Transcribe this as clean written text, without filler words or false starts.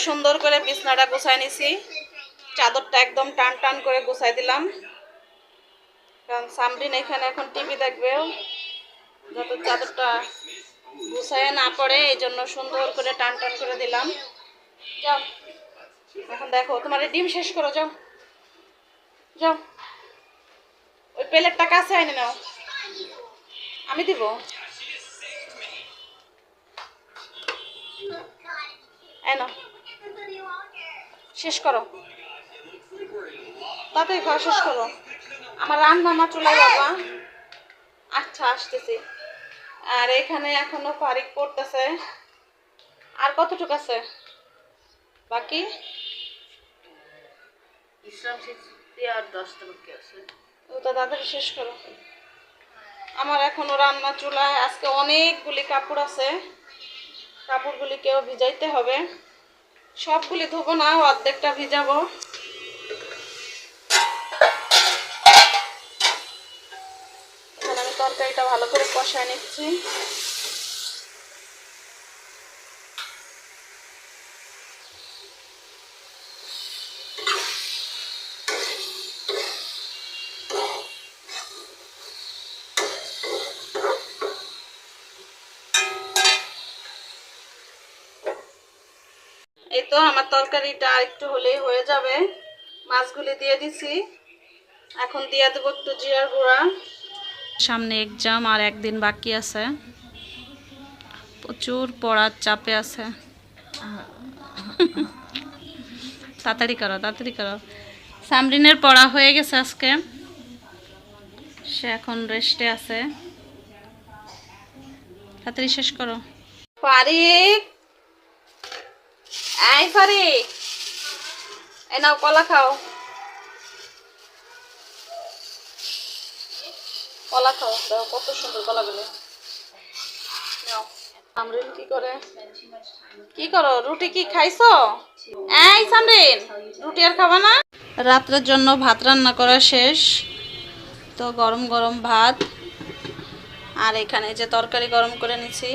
সুন্দর করে বিছনাটা গুছাই নিছি, চাদরটা একদম টান টান করে গুছাই দিলাম, কারণ সামরিন এখানে এখন টিভি দেখবে, যাতে চাদরটা গুছায় না পড়ে, এই জন্য সুন্দর করে টান টান করে দিলাম। যাও এখন দেখো, তোমার ডিম শেষ করো, যাও যাও, ওই প্লেটটা কাছে এনে নাও, আমি দিব। এনো শেষ করো, তাড়াতাড়ি খাওয়া শেষ করো, আমার রান্না মাত্র বাবা। আচ্ছা আসতেছি। আর এখানে এখনো ফারিক পড়তেছে, আর কতটুকু আছে বাকি? ওটা তাড়াতাড়ি শেষ করো। আমার এখনো রান্না চুলায় আজকে অনেকগুলি কাপড় আছে, কাপড়গুলি কেউ ভিজাইতে হবে, সবগুলি ধোবো না, অর্ধেকটা ভিজাবো। এখানে আমি তরকারিটা ভালো করে কষায় নিচ্ছি। এই তো আমার তরকারিটা একটু হলেই হয়ে যাবে, মাছগুলি দিয়ে দিছি, এখন দিয়ে দেবো একটু জিরার গুঁড়া। সামনে এক্সাম আর একদিন বাকি আছে, প্রচুর পড়ার চাপে আছে। তাড়াতাড়ি করো তাড়াতাড়ি করো। সামরিনের পড়া হয়ে গেছে আজকে, সে এখন রেস্টে আছে, তাড়াতাড়ি শেষ করো। ফারিক, এই ফারিক, এই নাও কলা খাও, কলা খাও, দেখো কত সুন্দর কলাগুলো। নাও। সামরিন কি করে, কি করো, রুটি কি খাইছো? এই সামরিন, রুটি আর খাবা না? রাত্রের জন্য ভাত রান্না করা শেষ, তো গরম গরম ভাত, আর এখানে যে তরকারি গরম করে নিছি।